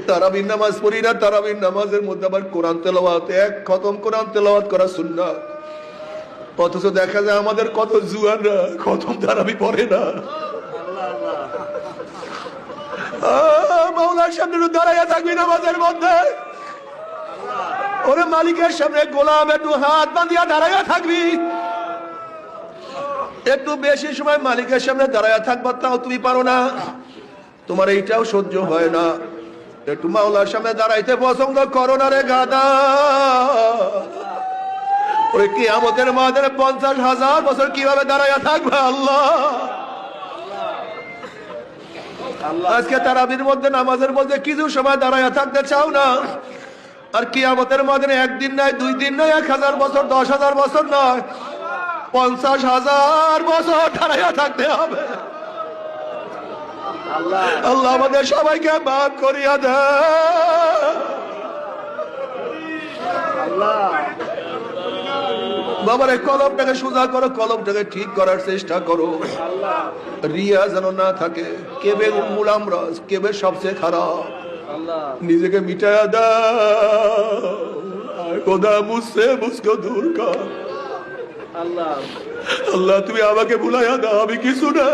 তারাবির নামাজ পড়ি না, তারাবির নামাজের মধ্যে আবার কোরআন তেলাওয়াত, এক খতম কোরআন তেলাওয়াত করা সুন্নাত। অথচ দেখা যায় আমাদের কত জুয়ানরা খতম তারাবি পড়ে না। মাওলার সামনে দাঁড়াইয়া থাকবি নামাজের মধ্যে, ওরে মালিকের সামনে গোলাম একটু হাত বাঁধিয়া দাঁড়াইয়া থাকবি। একটু বেশি সময় মালিকের সামনে দাঁড়াইয়া থাকবা, তাও তুমি পারো না, তোমার এইটাও সহ্য হয় না। একটু মাওলার সামনে দাঁড়াইতে পছন্দ করো না রে গাদা। ওই কিয়ামতের মাঠে 50,000 বছর কিভাবে দাঁড়াইয়া থাকবে আল্লাহ। আজকে তারাবির মধ্যে নামাজের মধ্যে কিছু সময় দাঁড়াইয়া থাকতে চাও না, আর কিয়ামতের মাঠে একদিন নয়, 2 দিন নয়, 1000 বছর, 10,000 বছর নয়, 50,000 বছর দাঁড়াইয়া থাকতে হবে। আল্লাহ আমাদের সবাইকে মাফ করিয়া দেয়। বাবার কলমটাকে সোজা করো, কলমটাকে ঠিক করার চেষ্টা করো, রিয়া যেন না থাকে। কেবে উম্মুল আমরাজ, কেবে সবচেয়ে খারাপ, নিজেকে মিটায়া দাও। খোদা মুঝসে মুঝকো দূর কর। আল্লাহ তুমি আমাকে ভুলাইয়া দাও, আমি কিছু না।